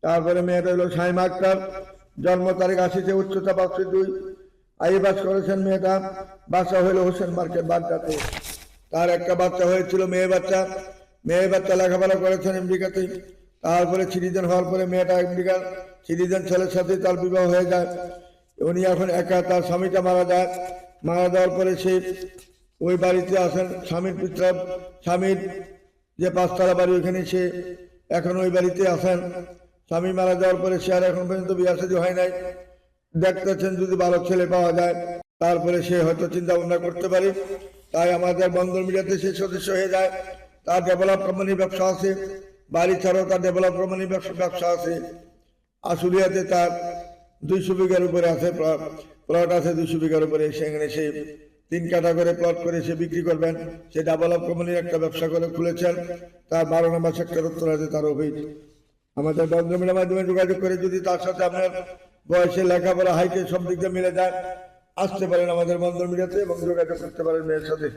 তারপরে মেয়েটা হলো শাইমা আক্তার, জন্ম তারিখ 80, উচ্চতা 5'2", আইবাস করেছেন মেয়েটা। বাচ্চা হইল হোসেন মার্কেট বাড্ডাতে। তার একটা বাচ্চা হয়েছিল, মেয়ে বাচ্চা। মেয়ে বাচ্চা লেখাপড়া করেছেন আমেরিকাতে। তারপরে সিটিজেন হওয়ার পরে মেয়েটা আমেরিকার সিটিজেন ছেলের সাথে তার বিবাহ হয়ে যায়। উনি এখন একা, তার স্বামীটা মারা যায়। মারা যাওয়ার পরে সে ওই বাড়িতে আসেন, স্বামীর যে 5তলা বাড়ি, ওইখানে সে এখন ওই বাড়িতে আসেন। স্বামী মারা যাওয়ার পরে সে আর এখন পর্যন্ত বিয়ে শাদী হয় নাই। দেখতেছেন যদি ভালো ছেলে পাওয়া যায় তারপরে সে হয়তো চিন্তা ভাবনা করতে পারে। তাই আমাদের বন্দর মিডিয়াতে সে সদস্য হয়ে যায়। তার ডেভেলপ কোম্পানির ব্যবসা আছে, বাড়ি ছাড়াও তার ডেভেলপ কোম্পানির ব্যবসা আছে। আশুলিয়াতে তার 200 বিঘার উপরে আছে প্লট আছে, 200 বিঘার উপরে। সেখানে সে 3 কাঠা করে প্লট করে সে বিক্রি করবেন। সে ডেভেলপ কোম্পানির একটা ব্যবসা করে খুলেছেন। তার 12 নম্বর সেক্টর উত্তর আছে তার অফিস। আমাদের বন্দর মিডিয়ার মাধ্যমে যোগাযোগ করে যদি তার সাথে আপনার বয়সে, লেখাপড়া, হাইটে সব দিক দিয়ে মিলে যায়, আসতে পারেন আমাদের বন্দর মিডিয়াতে এবং যোগাযোগ করতে পারেন মেয়ের সাথে।